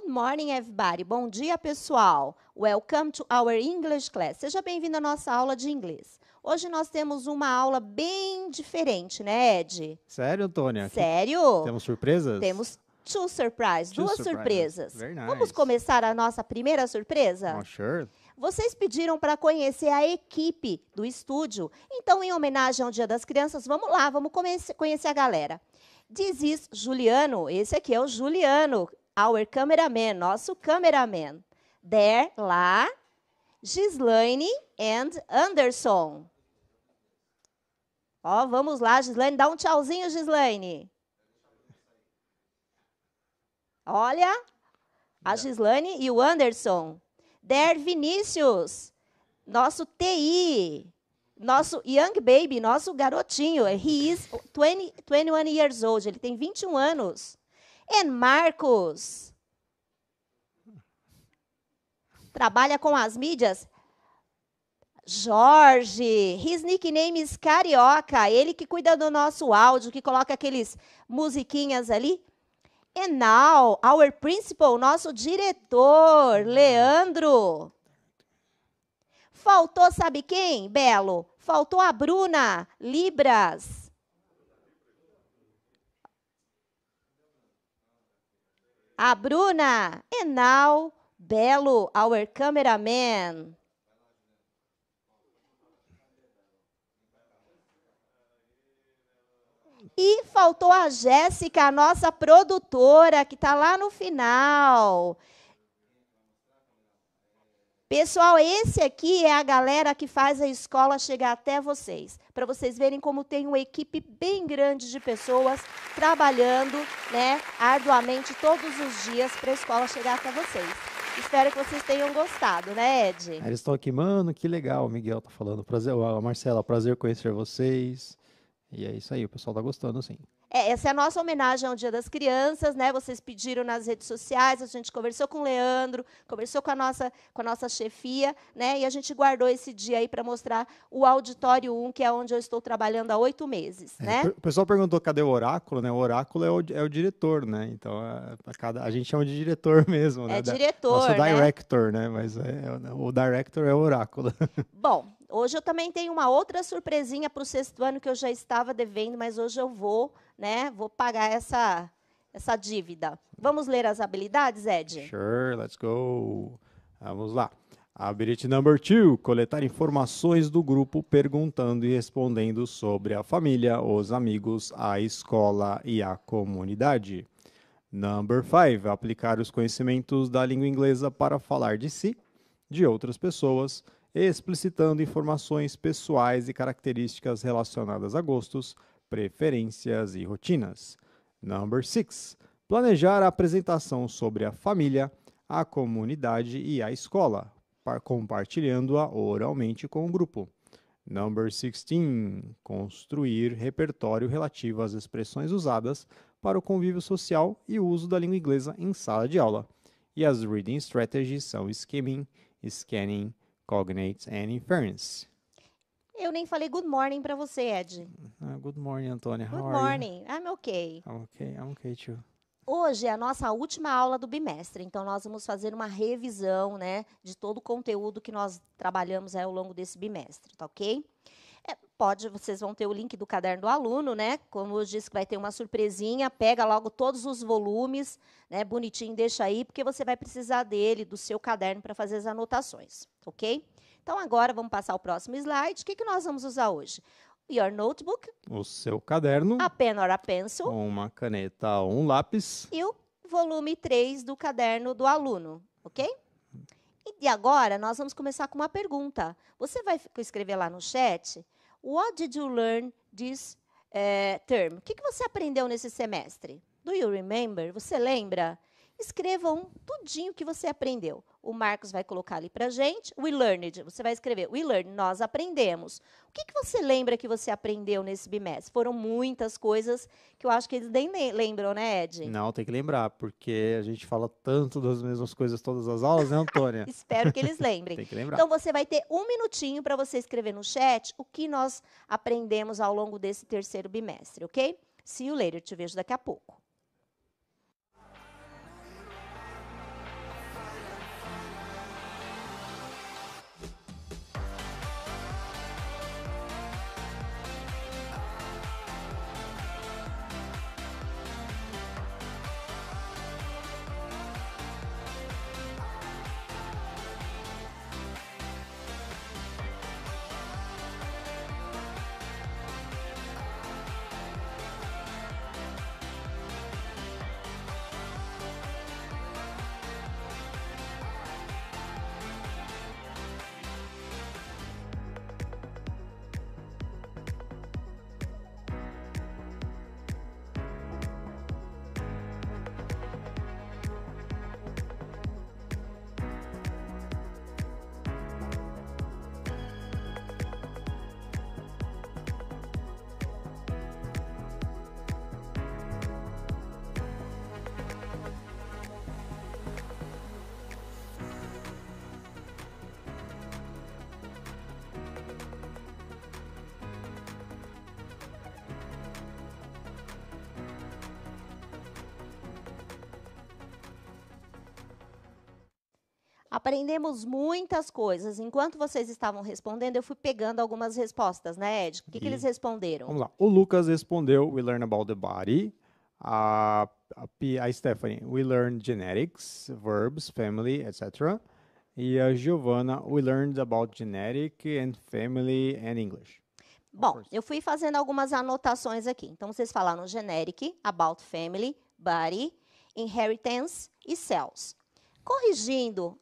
morning, everybody. Bom dia, pessoal. Welcome to our English class. Seja bem-vindo à nossa aula de inglês. Hoje nós temos uma aula bem diferente, né, Ed? Sério, Antônia? Sério? Temos surpresas? Temos duas surpresas. Very nice. Vamos começar a nossa primeira surpresa? Oh, sure. Vocês pediram para conhecer a equipe do estúdio. Então, em homenagem ao Dia das Crianças, vamos lá, vamos conhecer a galera. This is Juliano. Esse aqui é o Juliano, our cameraman, nosso cameraman. There, lá, Gislaine and Anderson. Ó, vamos lá, Gislaine, dá um tchauzinho, Gislaine. Olha, a Gislaine e o Anderson. There, Vinícius, nosso TI, nosso young baby, nosso garotinho. He is 21 years old, ele tem 21 anos. And Marcos, trabalha com as mídias. Jorge, his nickname is Carioca, ele que cuida do nosso áudio, que coloca aqueles musiquinhas ali. And now, our principal, nosso diretor, Leandro. Faltou, sabe quem, Belo? Faltou a Bruna, Libras. A Bruna. And now, Belo, our cameraman. E faltou a Jéssica, a nossa produtora, que está lá no final. Pessoal, esse aqui é a galera que faz a escola chegar até vocês. Para vocês verem como tem uma equipe bem grande de pessoas trabalhando, né, arduamente todos os dias para a escola chegar até vocês. Espero que vocês tenham gostado, né, Ed? Eles estão aqui, mano, que legal, o Miguel tá falando. Prazer, a Marcela, prazer conhecer vocês. E é isso aí, o pessoal tá gostando, sim. Essa é a nossa homenagem ao Dia das Crianças, né? Vocês pediram nas redes sociais, a gente conversou com o Leandro, conversou com a nossa chefia, né? E a gente guardou esse dia aí para mostrar o Auditório 1, que é onde eu estou trabalhando há 8 meses, né? O pessoal perguntou cadê o oráculo, né? O oráculo é o diretor, né? Então, a gente chama de diretor mesmo, né? É diretor, nosso né? director, né? Mas o director é o oráculo. Bom, hoje eu também tenho uma outra surpresinha para o 6º ano que eu já estava devendo, mas hoje eu vou, né? Vou pagar essa dívida. Vamos ler as habilidades, Ed? Sure, let's go. Vamos lá. Ability number 2, coletar informações do grupo perguntando e respondendo sobre a família, os amigos, a escola e a comunidade. Number 5, aplicar os conhecimentos da língua inglesa para falar de si, de outras pessoas, explicitando informações pessoais e características relacionadas a gostos, preferências e rotinas. Number 6, planejar a apresentação sobre a família, a comunidade e a escola, compartilhando-a oralmente com o grupo. Number 16, construir repertório relativo às expressões usadas para o convívio social e o uso da língua inglesa em sala de aula. E as reading strategies são skimming, scanning, cognate and inference. Eu nem falei good morning para você, Ed. Good morning, Antônia. Good morning. I'm okay. I'm okay too. Hoje é a nossa última aula do bimestre, então nós vamos fazer uma revisão, né, de todo o conteúdo que nós trabalhamos ao longo desse bimestre, tá ok? Vocês vão ter o link do caderno do aluno, né? Como eu disse que vai ter uma surpresinha, pega logo todos os volumes, né, bonitinho, deixa aí, porque você vai precisar dele, do seu caderno, para fazer as anotações, ok? Então, agora, vamos passar ao próximo slide. O que nós vamos usar hoje? Your notebook. O seu caderno. A pen or a pencil. Uma caneta ou um lápis. E o volume 3 do caderno do aluno, ok? E agora, nós vamos começar com uma pergunta. Você vai escrever lá no chat, what did you learn this term? O que você aprendeu nesse semestre? Do you remember? Você lembra? Escrevam tudinho que você aprendeu. O Marcos vai colocar ali para a gente. We learned. Você vai escrever. We learned. Nós aprendemos. O que você lembra que você aprendeu nesse bimestre? Foram muitas coisas que eu acho que eles nem lembram, né, Ed? Não, tem que lembrar, porque a gente fala tanto das mesmas coisas todas as aulas, né, Antônia? Espero que eles lembrem. Tem que lembrar. Então, você vai ter 1 minutinho para você escrever no chat o que nós aprendemos ao longo desse 3º bimestre, ok? See you later. Te vejo daqui a pouco. Aprendemos muitas coisas. Enquanto vocês estavam respondendo, eu fui pegando algumas respostas, né, Ed? O que eles responderam? Vamos lá. O Lucas respondeu, we learn about the body. A Stephanie, we learn genetics, verbs, family, etc. E a Giovanna, we learned about genetic and family and English. Bom, eu fui fazendo algumas anotações aqui. Então, vocês falaram generic, about family, body, inheritance e cells. Corrigindo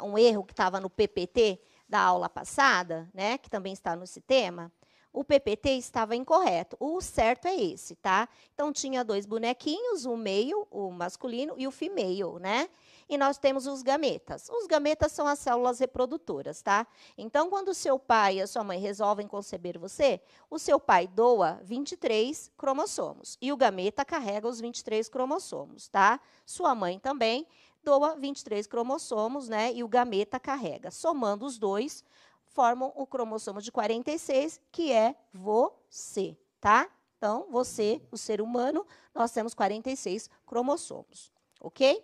um erro que estava no PPT da aula passada, né, que também está no sistema, o PPT estava incorreto. O certo é esse, tá? Então, tinha 2 bonequinhos, o male, o masculino, e o female, né? E nós temos os gametas. Os gametas são as células reprodutoras, tá? Então, quando o seu pai e a sua mãe resolvem conceber você, o seu pai doa 23 cromossomos e o gameta carrega os 23 cromossomos, tá? Sua mãe também doa 23 cromossomos, né? E o gameta carrega. Somando os dois, formam o cromossomo de 46, que é você, tá? Então, você, o ser humano, nós temos 46 cromossomos, ok?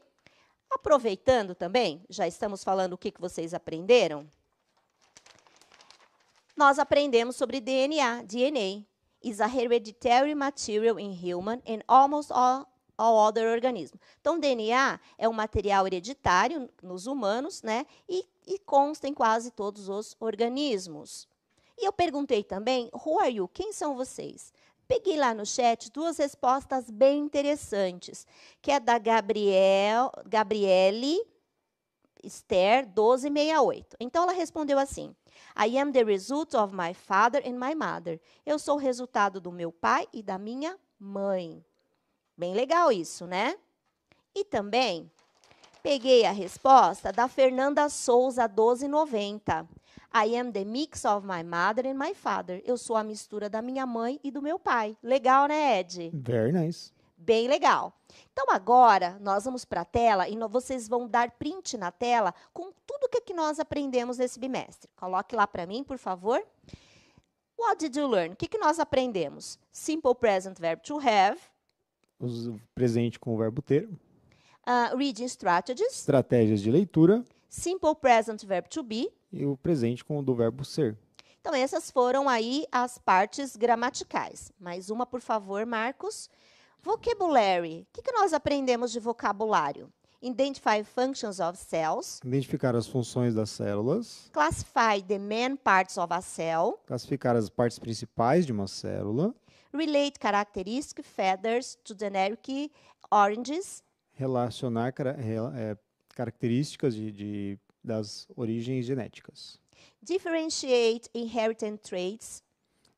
Aproveitando também, já estamos falando o que vocês aprenderam. Nós aprendemos sobre DNA. DNA is a hereditary material in human and almost all other organisms. Então, DNA é um material hereditário nos humanos, né? E consta em quase todos os organismos. E eu perguntei também, who are you? Quem são vocês? Peguei lá no chat 2 respostas bem interessantes, que é da Gabriele Esther 1268. Então, ela respondeu assim, I am the result of my father and my mother. Eu sou o resultado do meu pai e da minha mãe. Bem legal isso, né? E também peguei a resposta da Fernanda Souza 1290. I am the mix of my mother and my father. Eu sou a mistura da minha mãe e do meu pai. Legal, né, Ed? Very nice. Bem legal. Então, agora, nós vamos para a tela e vocês vão dar print na tela com tudo que nós aprendemos nesse bimestre. Coloque lá para mim, por favor. What did you learn? O que nós aprendemos? Simple present verb to have. O presente com o verbo ter. Reading strategies. Estratégias de leitura. Simple present verb to be. E o presente com o do verbo ser. Então, essas foram aí as partes gramaticais. Mais uma, por favor, Marcos. Vocabulary. O que nós aprendemos de vocabulário? Identify functions of cells. Identificar as funções das células. Classify the main parts of a cell. Classificar as partes principais de uma célula. Relate characteristic feathers to generic oranges. Relacionar características das origens genéticas. Differentiate inherited traits.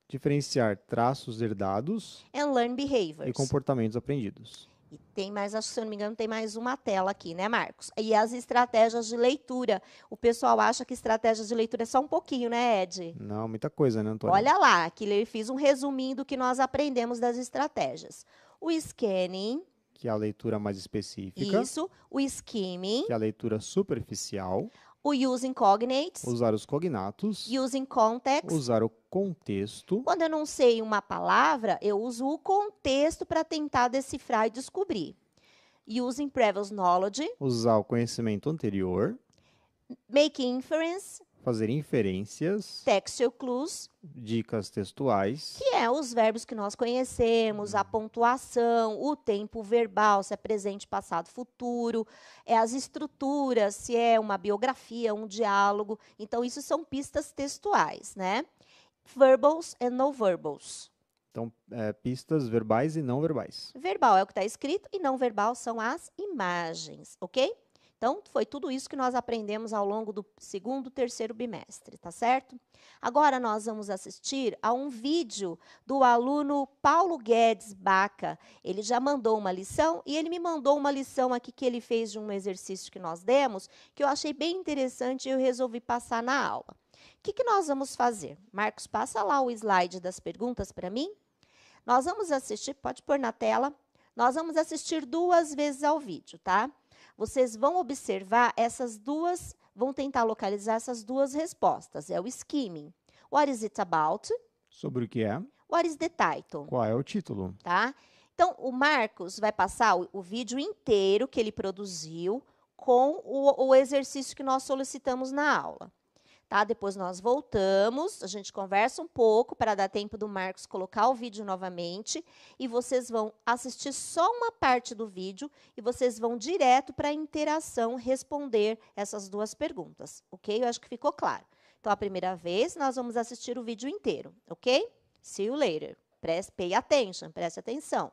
Diferenciar traços herdados And learn behaviors. e comportamentos aprendidos. E tem mais, acho que se eu não me engano, tem mais uma tela aqui, né, Marcos? E as estratégias de leitura. O pessoal acha que estratégias de leitura é só um pouquinho, né, Ed? Não, muita coisa, né, Antônio? Olha lá, aqui eu fiz um resuminho do que nós aprendemos das estratégias. O scanning. Que é a leitura mais específica. Isso. O skimming. Que é a leitura superficial. O using cognates. Usar os cognatos. Using context. Usar o contexto. Quando eu não sei uma palavra, eu uso o contexto para tentar decifrar e descobrir. Using previous knowledge. Usar o conhecimento anterior. Make inference. Fazer inferências. Textual clues. Dicas textuais. Que é os verbos que nós conhecemos, a pontuação, o tempo verbal, se é presente, passado, futuro, as estruturas, se é uma biografia, um diálogo. Então, isso são pistas textuais, né? Verbals and no verbals. Então, pistas verbais e não verbais. Verbal é o que está escrito e não verbal são as imagens, ok? Então, foi tudo isso que nós aprendemos ao longo do 2º e 3º bimestre, tá certo? Agora, nós vamos assistir a um vídeo do aluno Paulo Guedes Baca. Ele já mandou uma lição e ele me mandou uma lição aqui que ele fez de um exercício que nós demos, que eu achei bem interessante e eu resolvi passar na aula. O que nós vamos fazer? Marcos, passa lá o slide das perguntas para mim. Nós vamos assistir, pode pôr na tela, nós vamos assistir 2 vezes ao vídeo, tá? Vocês vão observar essas duas, vão tentar localizar essas 2 respostas. É o skimming. What is it about? Sobre o que é. What is the title? Qual é o título? Tá? Então, o Marcos vai passar o vídeo inteiro que ele produziu, com o exercício que nós solicitamos na aula. Tá? Depois nós voltamos, a gente conversa um pouco para dar tempo do Marcos colocar o vídeo novamente e vocês vão assistir só uma parte do vídeo e vocês vão direto para a interação responder essas duas perguntas, ok? Eu acho que ficou claro. Então, a primeira vez, nós vamos assistir o vídeo inteiro, ok? See you later. Pay attention, preste atenção.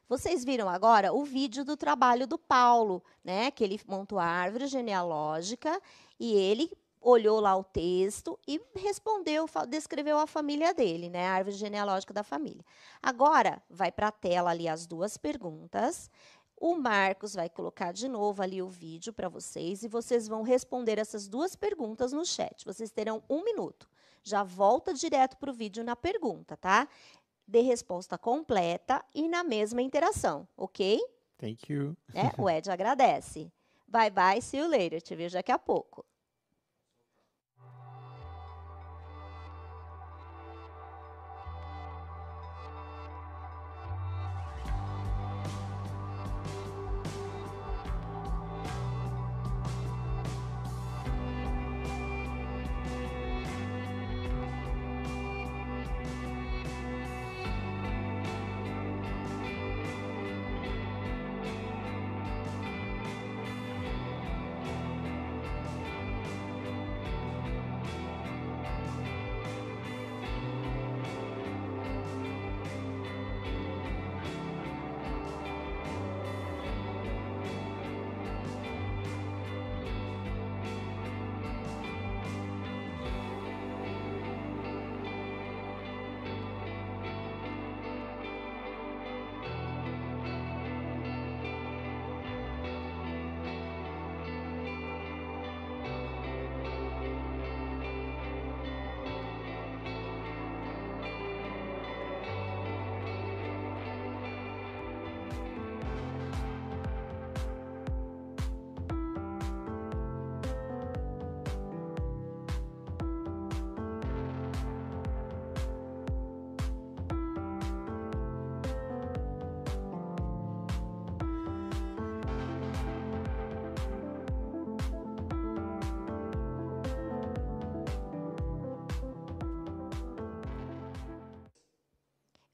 Vocês viram agora o vídeo do trabalho do Paulo, né? Que ele montou a árvore genealógica e ele olhou lá o texto e respondeu, descreveu a família dele, né? A árvore genealógica da família. Agora, vai para a tela ali as duas perguntas. O Marcos vai colocar de novo ali o vídeo para vocês e vocês vão responder essas duas perguntas no chat. Vocês terão 1 minuto. Já volta direto para o vídeo na pergunta, tá? Dê resposta completa e na mesma interação, ok? Thank you. O Ed agradece. Bye, bye, see you later. Te vejo daqui a pouco.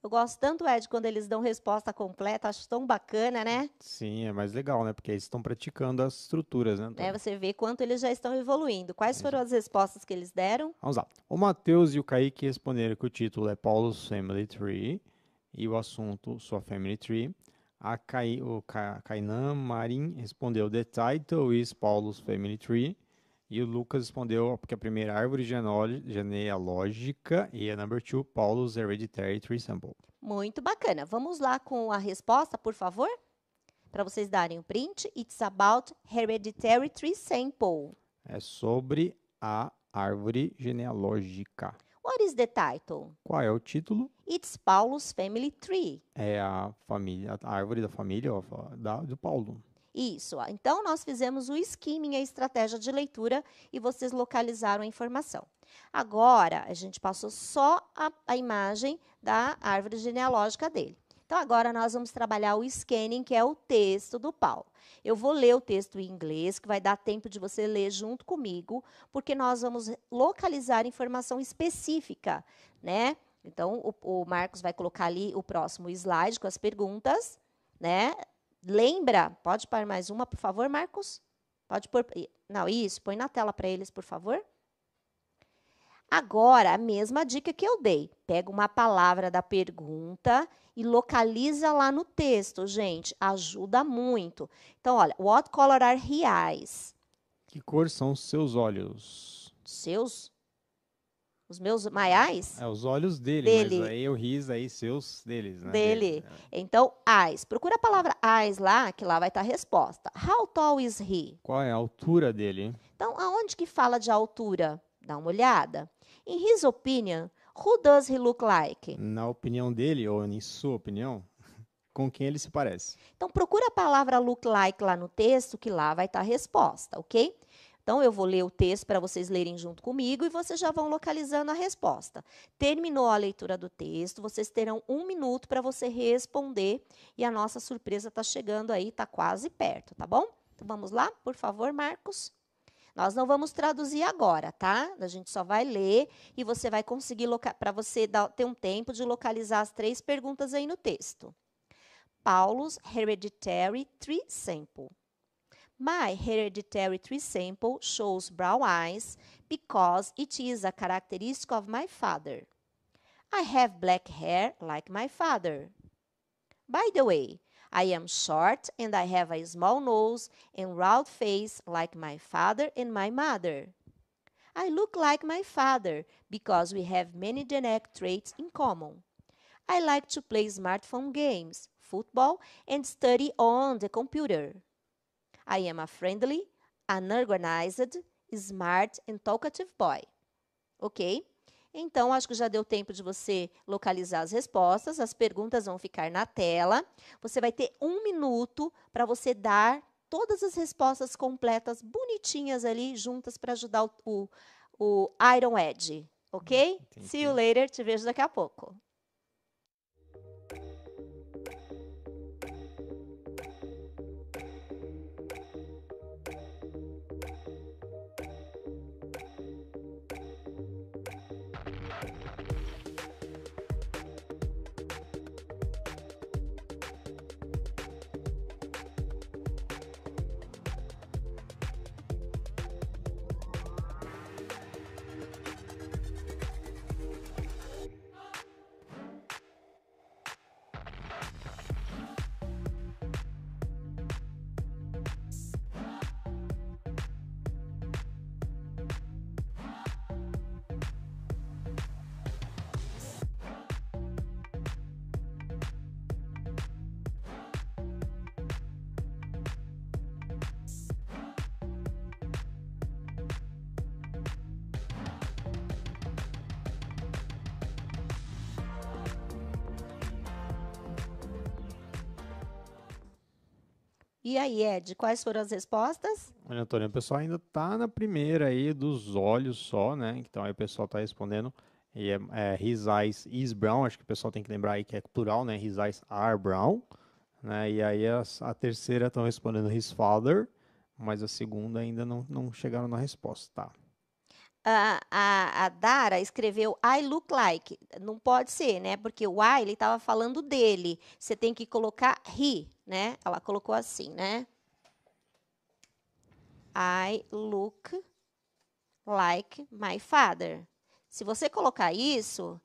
Eu gosto tanto, Ed, quando eles dão resposta completa, acho tão bacana, né? Sim, é mais legal, né? Porque eles estão praticando as estruturas, né, Antônio? Você vê quanto eles já estão evoluindo. Quais foram as respostas que eles deram? Vamos lá. O Matheus e o Kaique responderam que o título é Paul's Family Tree e o assunto sua Family Tree. O Kainan Marin respondeu The title is Paul's Family Tree. E o Lucas respondeu porque a primeira árvore genealógica e a number 2, Paul's Hereditary Tree Sample. Muito bacana. Vamos lá com a resposta, por favor? Para vocês darem o print. It's about Hereditary Tree Sample. É sobre a árvore genealógica. What is the title? Qual é o título? It's Paul's Family Tree. É a árvore da família do Paulo. Isso. Então, nós fizemos o skimming, a estratégia de leitura, e vocês localizaram a informação. Agora, a gente passou só a imagem da árvore genealógica dele. Então, agora nós vamos trabalhar o scanning, que é o texto do Paulo. Eu vou ler o texto em inglês, que vai dar tempo de você ler junto comigo, porque nós vamos localizar informação específica, né? Então, o Marcos vai colocar ali o próximo slide com as perguntas, né? Lembra? Pode pôr mais uma, por favor, Marcos? Pode pôr. Não, isso, põe na tela para eles, por favor. Agora, a mesma dica que eu dei. Pega uma palavra da pergunta e localiza lá no texto, gente. Ajuda muito. Então, olha, what color are his eyes? Que cor são os seus olhos? Seus? Os meus, my eyes? É, os olhos dele, Dele. mas aí o his aí, seus deles, né? Dele. Então, eyes. Procura a palavra eyes lá, que lá vai estar a resposta. How tall is he? Qual é a altura dele? Então, aonde que fala de altura? Dá uma olhada. In his opinion, who does he look like? Na opinião dele, ou em sua opinião, com quem ele se parece? Então, procura a palavra look like lá no texto, que lá vai estar a resposta, ok? Então, eu vou ler o texto para vocês lerem junto comigo e vocês já vão localizando a resposta. Terminou a leitura do texto, vocês terão 1 minuto para você responder e a nossa surpresa está chegando aí, está quase perto, tá bom? Então, vamos lá, por favor, Marcos. Nós não vamos traduzir agora, tá? A gente só vai ler e você vai conseguir, para você ter um tempo de localizar as 3 perguntas aí no texto. Paul's hereditary tree sample. My hereditary tree sample shows brown eyes because it is a characteristic of my father. I have black hair like my father. By the way, I am short and I have a small nose and round face like my father and my mother. I look like my father because we have many genetic traits in common. I like to play smartphone games, football, and study on the computer. I am a friendly, unorganized, smart and talkative boy. Ok? Então, acho que já deu tempo de você localizar as respostas. As perguntas vão ficar na tela. Você vai ter 1 minuto para você dar todas as respostas completas, bonitinhas ali, juntas para ajudar o Iron Edge. Ok? Entendi. See you later. Te vejo daqui a pouco. E aí, Ed, quais foram as respostas? Olha, Antônio, o pessoal ainda tá na primeira aí dos olhos só, né? Então aí o pessoal tá respondendo. E his eyes is brown, acho que o pessoal tem que lembrar aí que é plural, né? His eyes are brown. Né? E aí a terceira estão respondendo his father, mas a segunda ainda não chegaram na resposta, tá? A Dara escreveu I look like. Não pode ser, né? Porque o I, ele estava falando dele. Você tem que colocar he, né? Ela colocou assim, né? I look like my father. Se você colocar isso,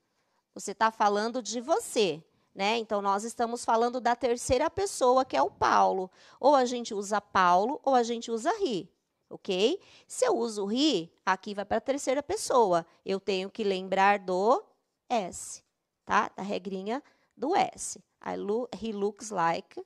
você está falando de você, né? Então, nós estamos falando da terceira pessoa, que é o Paulo. Ou a gente usa Paulo, ou a gente usa he. Ok? Se eu uso he, aqui vai para a terceira pessoa. Eu tenho que lembrar do S, tá? Da regrinha do S. He looks like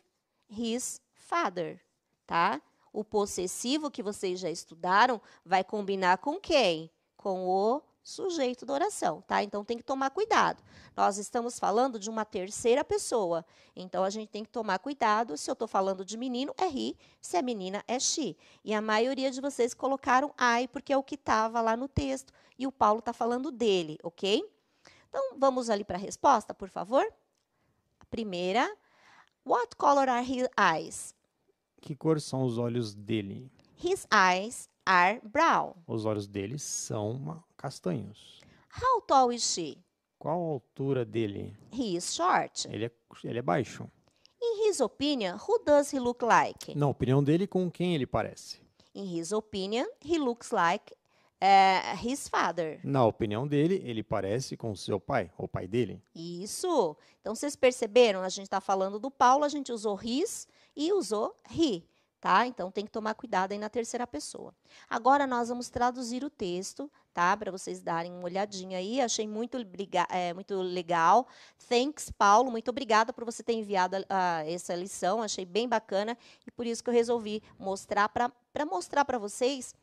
his father, tá? O possessivo que vocês já estudaram vai combinar com quem? Com o sujeito da oração, tá? Então, tem que tomar cuidado. Nós estamos falando de uma terceira pessoa. Então, a gente tem que tomar cuidado. Se eu estou falando de menino, é he. Se é menina, é she. E a maioria de vocês colocaram I, porque é o que estava lá no texto. E o Paulo está falando dele, ok? Então, vamos ali para a resposta, por favor? A primeira. What color are his eyes? Que cor são os olhos dele? His eyes are brown. Os olhos dele são castanhos. How tall is she? Qual a altura dele? He is short. Ele é baixo. In his opinion, who does he look like? Na opinião dele, com quem ele parece? In his opinion, he looks like his father. Na opinião dele, ele parece com seu pai, o pai dele. Isso. Então, vocês perceberam? A gente está falando do Paulo, a gente usou his e usou he, tá? Então, tem que tomar cuidado aí na terceira pessoa. Agora, nós vamos traduzir o texto, tá? Para vocês darem uma olhadinha aí. Achei muito legal. Thanks, Paulo. Muito obrigada por você ter enviado essa lição. Achei bem bacana e por isso que eu resolvi mostrar para mostrar para vocês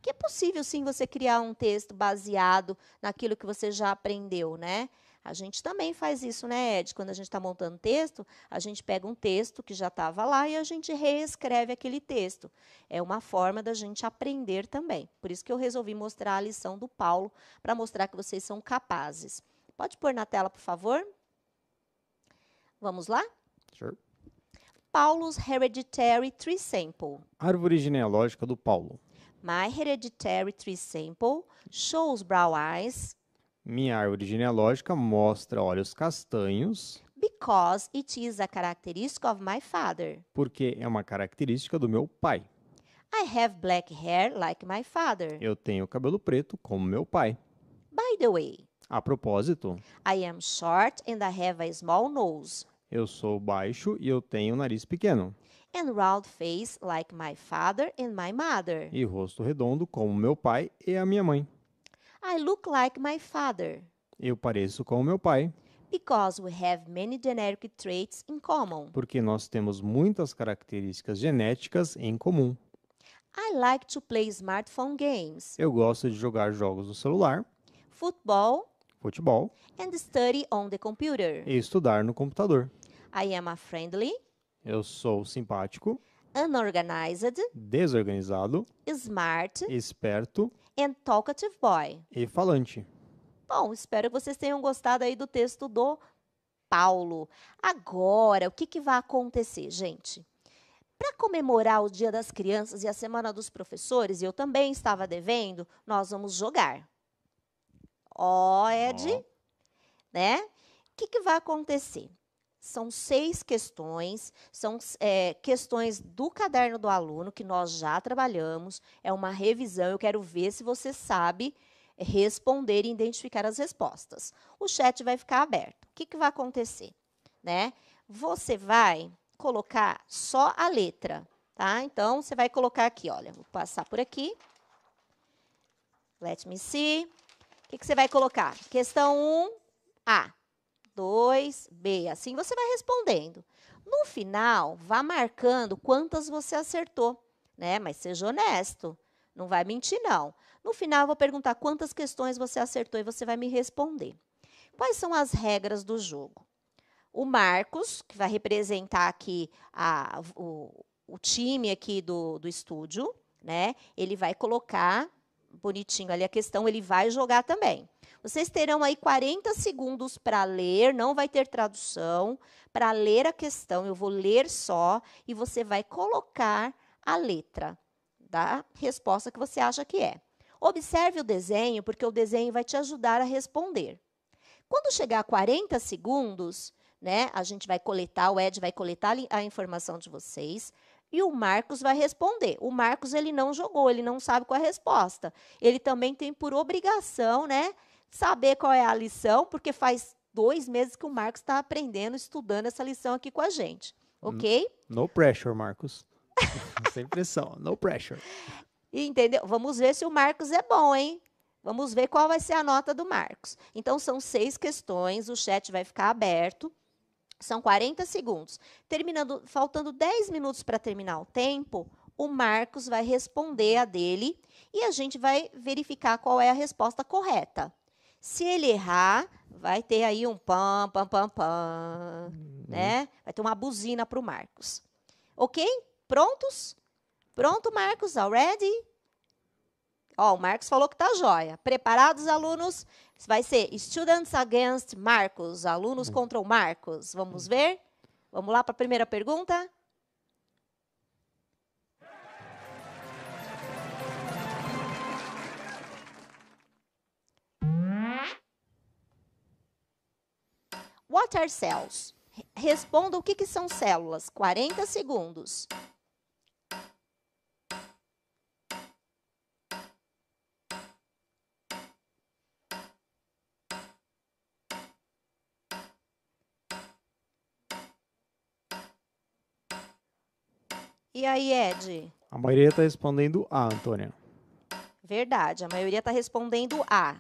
que é possível, sim, você criar um texto baseado naquilo que você já aprendeu, né? A gente também faz isso, né, Ed? Quando a gente está montando texto, a gente pega um texto que já estava lá e a gente reescreve aquele texto. É uma forma da gente aprender também. Por isso que eu resolvi mostrar a lição do Paulo, para mostrar que vocês são capazes. Pode pôr na tela, por favor? Vamos lá? Sure. Paulo's Hereditary Tree Sample. Árvore genealógica do Paulo. My hereditary tree sample shows brown eyes Minha árvore genealógica mostra olhos castanhos because it is a characteristic of my father. porque é uma característica do meu pai. I have black hair like my father. Eu tenho cabelo preto como meu pai. By the way, A propósito, I am short and I have a small nose eu sou baixo e eu tenho nariz pequeno and round face like my father and my mother. e rosto redondo como meu pai e a minha mãe. I look like my father Eu pareço com o meu pai because we have many genetic traits in common. porque nós temos muitas características genéticas em comum. I like to play smartphone games, Eu gosto de jogar jogos no celular, football, futebol and study on the computer. e estudar no computador. I am a friendly, Eu sou simpático, unorganized, desorganizado, smart, esperto and talkative boy. e falante. Bom, espero que vocês tenham gostado aí do texto do Paulo. Agora, o que vai acontecer, gente? Para comemorar o Dia das Crianças e a Semana dos Professores, e eu também estava devendo, nós vamos jogar. Ó, Ed, Ó. né? O que vai acontecer? São 6 questões, são questões do caderno do aluno, que nós já trabalhamos, é uma revisão, eu quero ver se você sabe responder e identificar as respostas. O chat vai ficar aberto. O que vai acontecer? Né? Você vai colocar só a letra, tá? Então, você vai colocar aqui, olha, vou passar por aqui. Let me see. O que você vai colocar? Questão 1, A. 2, B. Assim você vai respondendo. No final, vá marcando quantas você acertou, né? Mas seja honesto, não vai mentir, não. No final, eu vou perguntar quantas questões você acertou e você vai me responder. Quais são as regras do jogo? O Marcos, que vai representar aqui o time aqui do estúdio, né? Ele vai colocar bonitinho ali a questão, ele vai jogar também. Vocês terão aí 40 segundos para ler, não vai ter tradução, para ler a questão, eu vou ler só e você vai colocar a letra da resposta que você acha que é. Observe o desenho, porque o desenho vai te ajudar a responder. Quando chegar a 40 segundos, né, a gente vai coletar, o Ed vai coletar a informação de vocês e o Marcos vai responder. O Marcos, ele não jogou, ele não sabe qual é a resposta. Ele também tem por obrigação, né, saber qual é a lição, porque faz 2 meses que o Marcos está aprendendo, estudando essa lição aqui com a gente. Ok? No pressure, Marcos. Sem pressão, no pressure. Entendeu? Vamos ver se o Marcos é bom, hein? Vamos ver qual vai ser a nota do Marcos. Então, são 6 questões, o chat vai ficar aberto. São 40 segundos. Faltando 10 minutos para terminar o tempo, o Marcos vai responder a dele e a gente vai verificar qual é a resposta correta. Se ele errar, vai ter aí um pam, pam, pam, pam, né? Vai ter uma buzina para o Marcos. Ok? Prontos? Pronto, Marcos? Already? Ó, o Marcos falou que tá jóia. Preparados, alunos? Vai ser Students Against Marcos, alunos contra o Marcos. Vamos ver? Vamos lá para a primeira pergunta? What are cells? Responda o que são células. 40 segundos. E aí, Ed? A maioria está respondendo A, Antônia. Verdade, a maioria está respondendo A.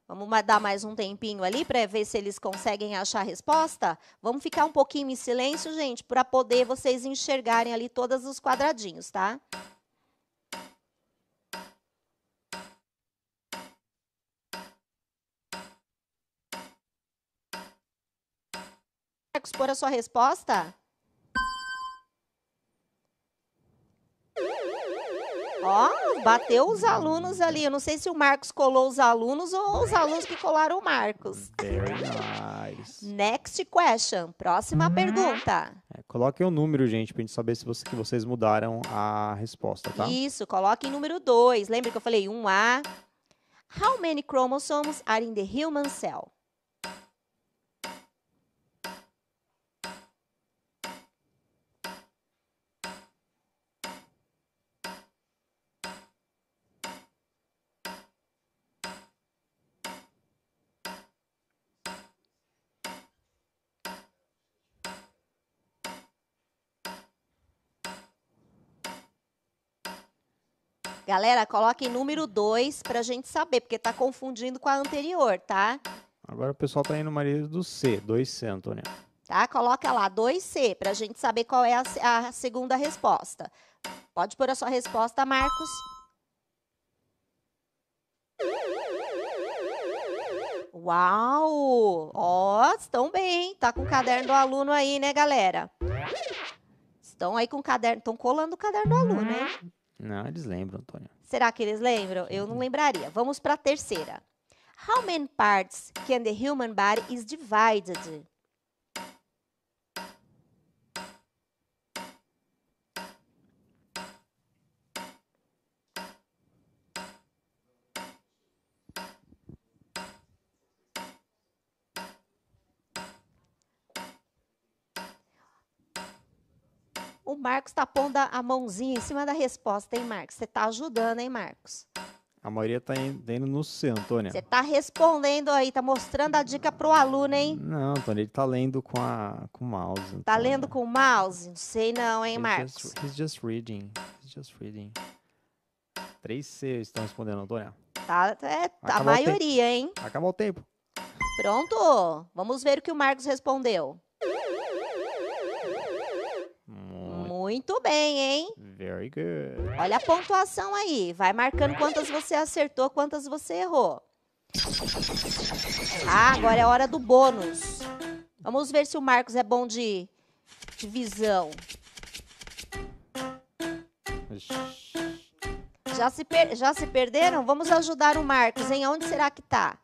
Vamos dar mais um tempinho ali para ver se eles conseguem achar a resposta? Vamos ficar um pouquinho em silêncio, gente, para poder vocês enxergarem ali todos os quadradinhos, tá? Marcos, por a sua resposta? Ó, bateu os alunos ali. Eu não sei se o Marcos colou os alunos ou os alunos que colaram o Marcos. Very nice. Next question. Próxima pergunta. Coloquem o número, gente, pra gente saber se que vocês mudaram a resposta, tá? Isso, coloquem número 2. Lembra que eu falei 1A? How many chromosomes are in the human cell? Galera, coloquem número 2 para a gente saber, porque está confundindo com a anterior, tá? Agora o pessoal tá indo Maria do C, 2C, Antônia. Tá? Coloca lá 2C para a gente saber qual é a segunda resposta. Pode pôr a sua resposta, Marcos. Uau! Ó, estão bem. Tá com o caderno do aluno aí, né, galera? Estão aí com o caderno, estão colando o caderno do aluno, hein? Não, eles lembram, Antônia. Será que eles lembram? Eu não lembraria. Vamos para a terceira. How many parts can the human body is divided? O Marcos está pondo a mãozinha em cima da resposta, hein, Marcos? Você está ajudando, hein, Marcos? A maioria tá indo no C, Antônia. Você está respondendo aí, está mostrando a dica pro aluno, hein? Não, Antônia, ele tá lendo com o mouse. Antônia. Tá lendo com o mouse? Não sei não, hein, Marcos? He's just reading. He's just reading. 3C estão respondendo, Antônia. Tá, a maioria, hein? Acabou o tempo. Pronto. Vamos ver o que o Marcos respondeu. Muito bem, hein? Very good. Olha a pontuação aí. Vai marcando quantas você acertou, quantas você errou. Ah, agora é hora do bônus. Vamos ver se o Marcos é bom de visão. Já se perderam? Vamos ajudar o Marcos, hein? Onde será que tá?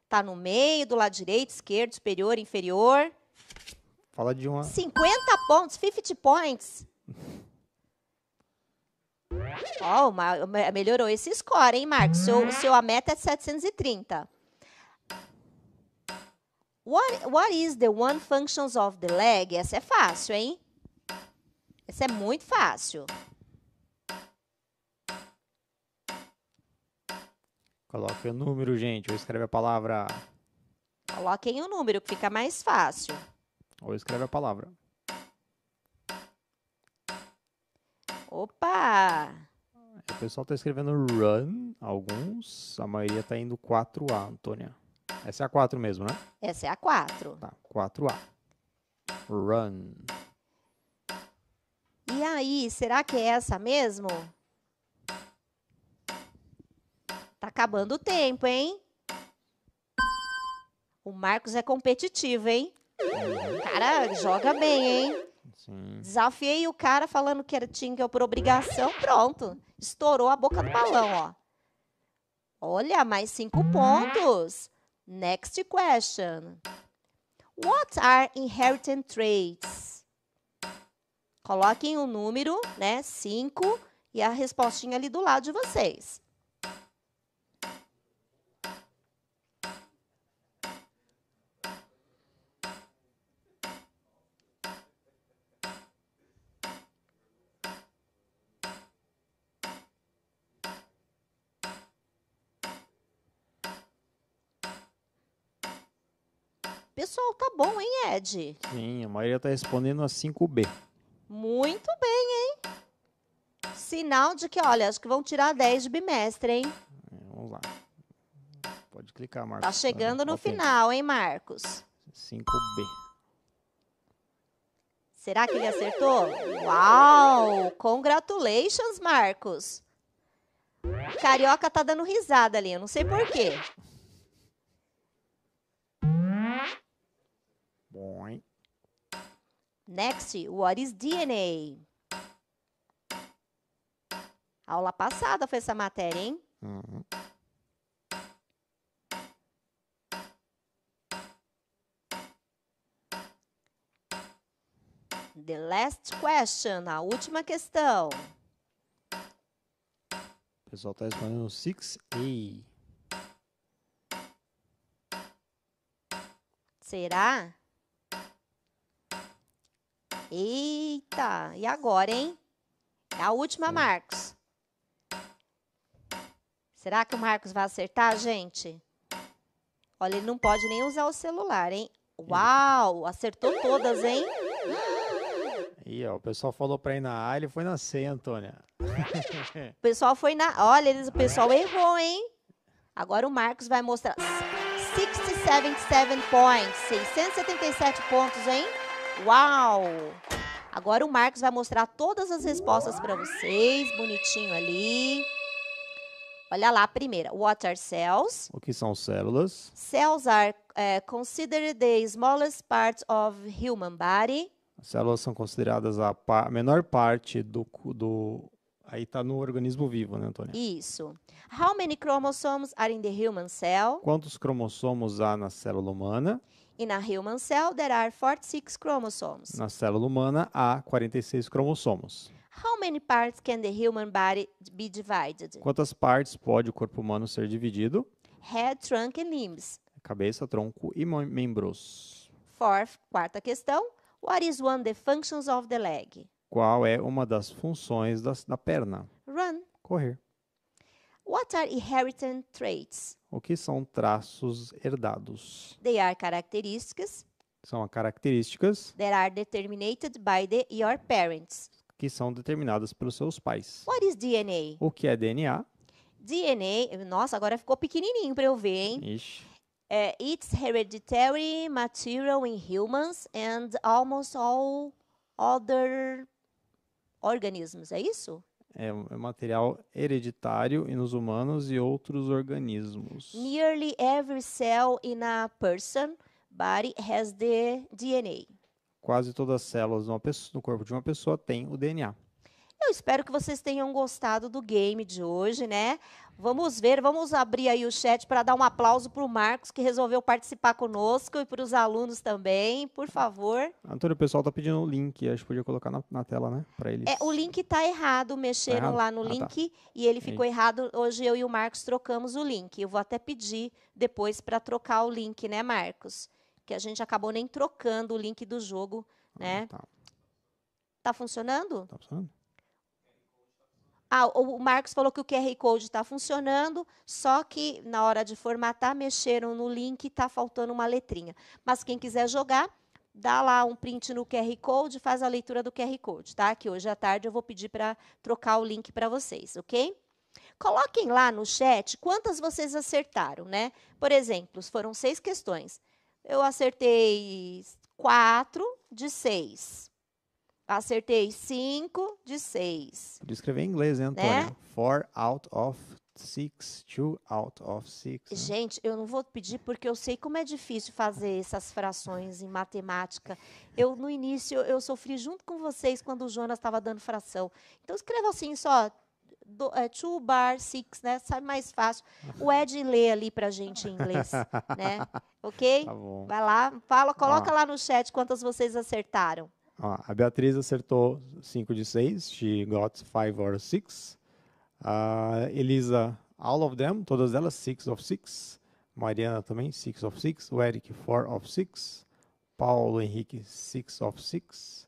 Tá no meio, do lado direito, esquerdo, superior, inferior? Fala de uma... 50 pontos, 50 points. Ó, melhorou esse score, hein, Marcos? A meta é 730. What is the one functions of the leg? Essa é fácil, hein? Essa é muito fácil. Coloque o número, gente, ou escreve a palavra. Coloquem o número, que fica mais fácil. Ou escreve a palavra. Opa! O pessoal está escrevendo run, alguns. A maioria está indo 4A, Antônia. Essa é a 4 mesmo, né? Essa é a 4. Tá, 4A. Run. E aí, será que é essa mesmo? Tá acabando o tempo, hein? O Marcos é competitivo, hein? Cara, joga bem, hein? Sim. Desafiei o cara falando que tinha por obrigação, pronto. Estourou a boca do balão, ó. Olha, mais 5 pontos. Next question. What are inherited traits? Coloquem o número, né, 5, e a respostinha ali do lado de vocês. Pessoal, tá bom, hein, Ed? Sim, a maioria está respondendo a 5B. Muito bem, hein? Sinal de que, olha, acho que vão tirar 10 de bimestre, hein? Vamos lá. Pode clicar, Marcos. Tá chegando no Ó o tempo. final, hein, Marcos? 5B. Será que ele acertou? Uau! Congratulations, Marcos. O Carioca tá dando risada ali, eu não sei por quê. Bom. Next, what is DNA? Aula passada foi essa matéria, hein? Uhum. The last question, a última questão. O pessoal está respondendo 6A. Será? Eita, e agora, hein? É a última, Marcos. Será que o Marcos vai acertar, gente? Olha, ele não pode nem usar o celular, hein? Uau, acertou todas, hein? E ó, o pessoal falou para ir na A, ele foi na C, Antônia. O pessoal foi na... Olha, o pessoal errou, hein? Agora o Marcos vai mostrar 677 points, 677 pontos, hein? Uau! Agora o Marcos vai mostrar todas as respostas para vocês, bonitinho ali. Olha lá a primeira. What are cells? O que são células? Cells are considered the smallest part of human body. As células são consideradas a menor parte do... Aí está no organismo vivo, né, Antônia? Isso. How many chromosomes are in the human cell? Quantos cromossomos há na célula humana? In a human cell, there are 46 chromosomes. Na célula humana há 46 cromossomos. How many parts can the human body be divided? Quantas partes pode o corpo humano ser dividido? Head, trunk and limbs. Cabeça, tronco e membros. Quarta questão. What is one of the functions of the leg? Qual é uma das funções da perna? Run. Correr. What are inherited traits? O que são traços herdados? They are characteristics São características that are determined by your parents. que são determinadas pelos seus pais. What is DNA? O que é DNA? DNA, nossa, agora ficou pequenininho para eu ver, hein? Ixi, It's hereditary material in humans and almost all other organisms, é isso? é material hereditário nos humanos e outros organismos. Nearly every cell in a person body has the DNA. Quase todas as células no corpo de uma pessoa têm o DNA. Eu espero que vocês tenham gostado do game de hoje, né? Vamos ver, vamos abrir aí o chat para dar um aplauso para o Marcos, que resolveu participar conosco, e para os alunos também, por favor. Antônio, o pessoal está pedindo o link, acho que podia colocar na tela, né, para eles. O link está errado, mexeram errado? lá no Ah, link e ele ficou errado. Hoje eu e o Marcos trocamos o link. Eu vou até pedir depois para trocar o link, né, Marcos? Que a gente acabou nem trocando o link do jogo, né? Tá funcionando? Tá funcionando? O Marcos falou que o QR Code está funcionando, só que na hora de formatar, mexeram no link e está faltando uma letrinha. Mas quem quiser jogar, dá lá um print no QR Code, faz a leitura do QR Code, tá? Que hoje à tarde eu vou pedir para trocar o link para vocês, ok? Coloquem lá no chat quantas vocês acertaram, né? Por exemplo, foram 6 questões. Eu acertei 4 de 6. Acertei 5 de 6. Podia escrever em inglês, né, Antônia? 4 out of 6, 2 out of 6. Né? Gente, eu não vou pedir porque eu sei como é difícil fazer essas frações em matemática. No início, eu sofri junto com vocês quando o Jonas estava dando fração. Então, escreva assim só, 2 bar 6, né? Sabe mais fácil. O Ed lê ali pra gente em inglês, né? Ok? Tá bom. Vai lá, coloca lá no chat quantas vocês acertaram. A Beatriz acertou 5 de 6. She got 5 or 6. Elisa, all of them, todas elas, 6 of 6. Mariana também, 6 of 6. O Eric, 4 of 6. Paulo Henrique, 6 of 6.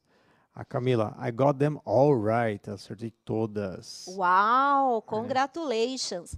A Camila, I got them all right. Acertei todas. Uau, congratulations.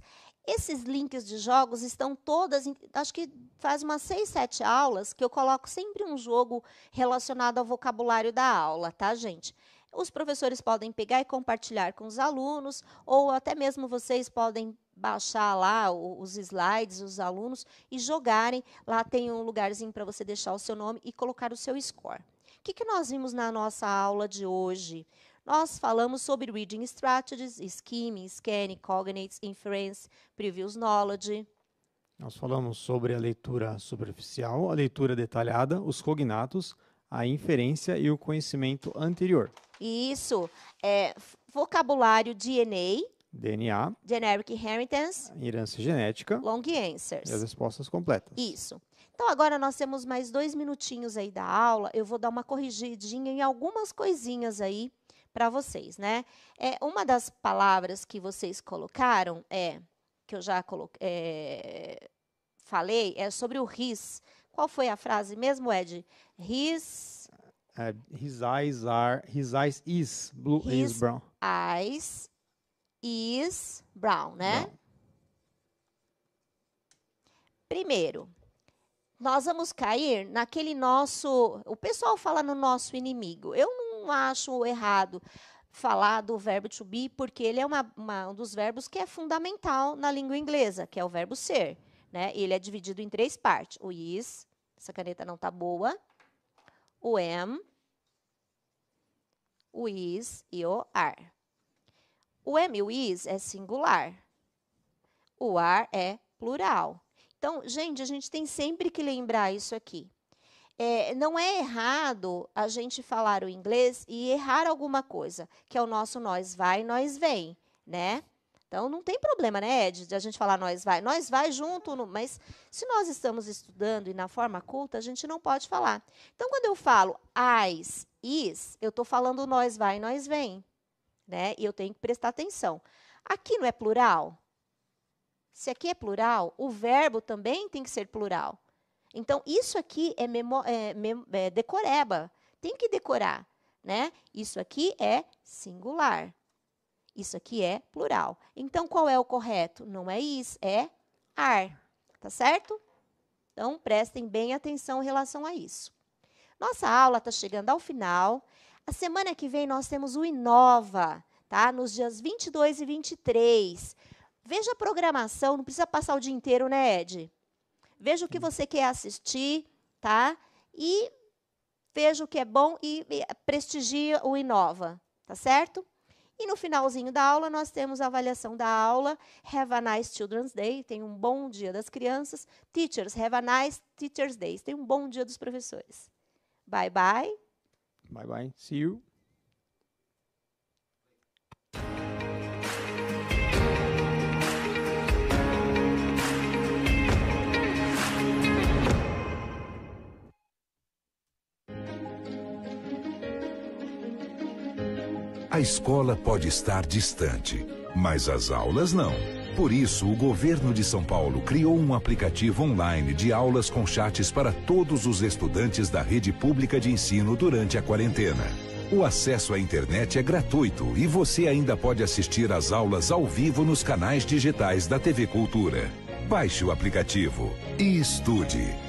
Esses links de jogos estão todas, acho que faz umas 6, 7 aulas que eu coloco sempre um jogo relacionado ao vocabulário da aula, tá, gente? Os professores podem pegar e compartilhar com os alunos, ou até mesmo vocês podem baixar lá os slides, os alunos, e jogarem. Lá tem um lugarzinho para você deixar o seu nome e colocar o seu score. O que nós vimos na nossa aula de hoje? Nós falamos sobre Reading Strategies, Skimming, Scanning, Cognates, Inference, Previous Knowledge. Nós falamos sobre a leitura superficial, a leitura detalhada, os cognatos, a inferência e o conhecimento anterior. Isso. Vocabulário DNA, Generic Inheritance, herança genética, Long Answers. E as respostas completas. Isso. Então, agora nós temos mais 2 minutinhos aí da aula. Eu vou dar uma corrigidinha em algumas coisinhas aí para vocês, né? Uma das palavras que vocês colocaram, que eu já falei, é sobre o his. Qual foi a frase mesmo, Ed? His eyes is blue, is brown. Eyes is brown, né? Brown. Primeiro, nós vamos cair naquele nosso... O pessoal fala no nosso inimigo. Eu não acho errado falar do verbo to be, porque ele é um dos verbos que é fundamental na língua inglesa, que é o verbo ser, né? Ele é dividido em 3 partes. O is, essa caneta não está boa, o am, o is e o are. O am e o is é singular, o are é plural. Então, gente, a gente tem sempre que lembrar isso aqui. Não é errado a gente falar o inglês e errar alguma coisa, que é o nosso nós vai, nós vem, né? Então, não tem problema, né, Ed, de a gente falar nós vai junto, mas se nós estamos estudando e na forma culta, a gente não pode falar. Então, quando eu falo eyes, is, eu estou falando nós vai, nós vem, né? E eu tenho que prestar atenção. Aqui não é plural? Se aqui é plural, o verbo também tem que ser plural. Então, isso aqui é decoreba. Tem que decorar, né? Isso aqui é singular. Isso aqui é plural. Então, qual é o correto? Não é is, é are. Tá certo? Então, prestem bem atenção em relação a isso. Nossa aula está chegando ao final. A semana que vem nós temos o Inova, tá? Nos dias 22 e 23. Veja a programação, não precisa passar o dia inteiro, né, Ed? Veja o que você quer assistir, tá? E veja o que é bom e prestigia o Inova, tá certo? E no finalzinho da aula, nós temos a avaliação da aula. Have a nice Children's Day. Tenha um bom dia das crianças. Teachers, have a nice Teachers Day. Tenha um bom dia dos professores. Bye, bye. Bye, bye. See you. A escola pode estar distante, mas as aulas não. Por isso, o governo de São Paulo criou um aplicativo online de aulas com chats para todos os estudantes da rede pública de ensino durante a quarentena. O acesso à internet é gratuito e você ainda pode assistir às aulas ao vivo nos canais digitais da TV Cultura. Baixe o aplicativo e estude.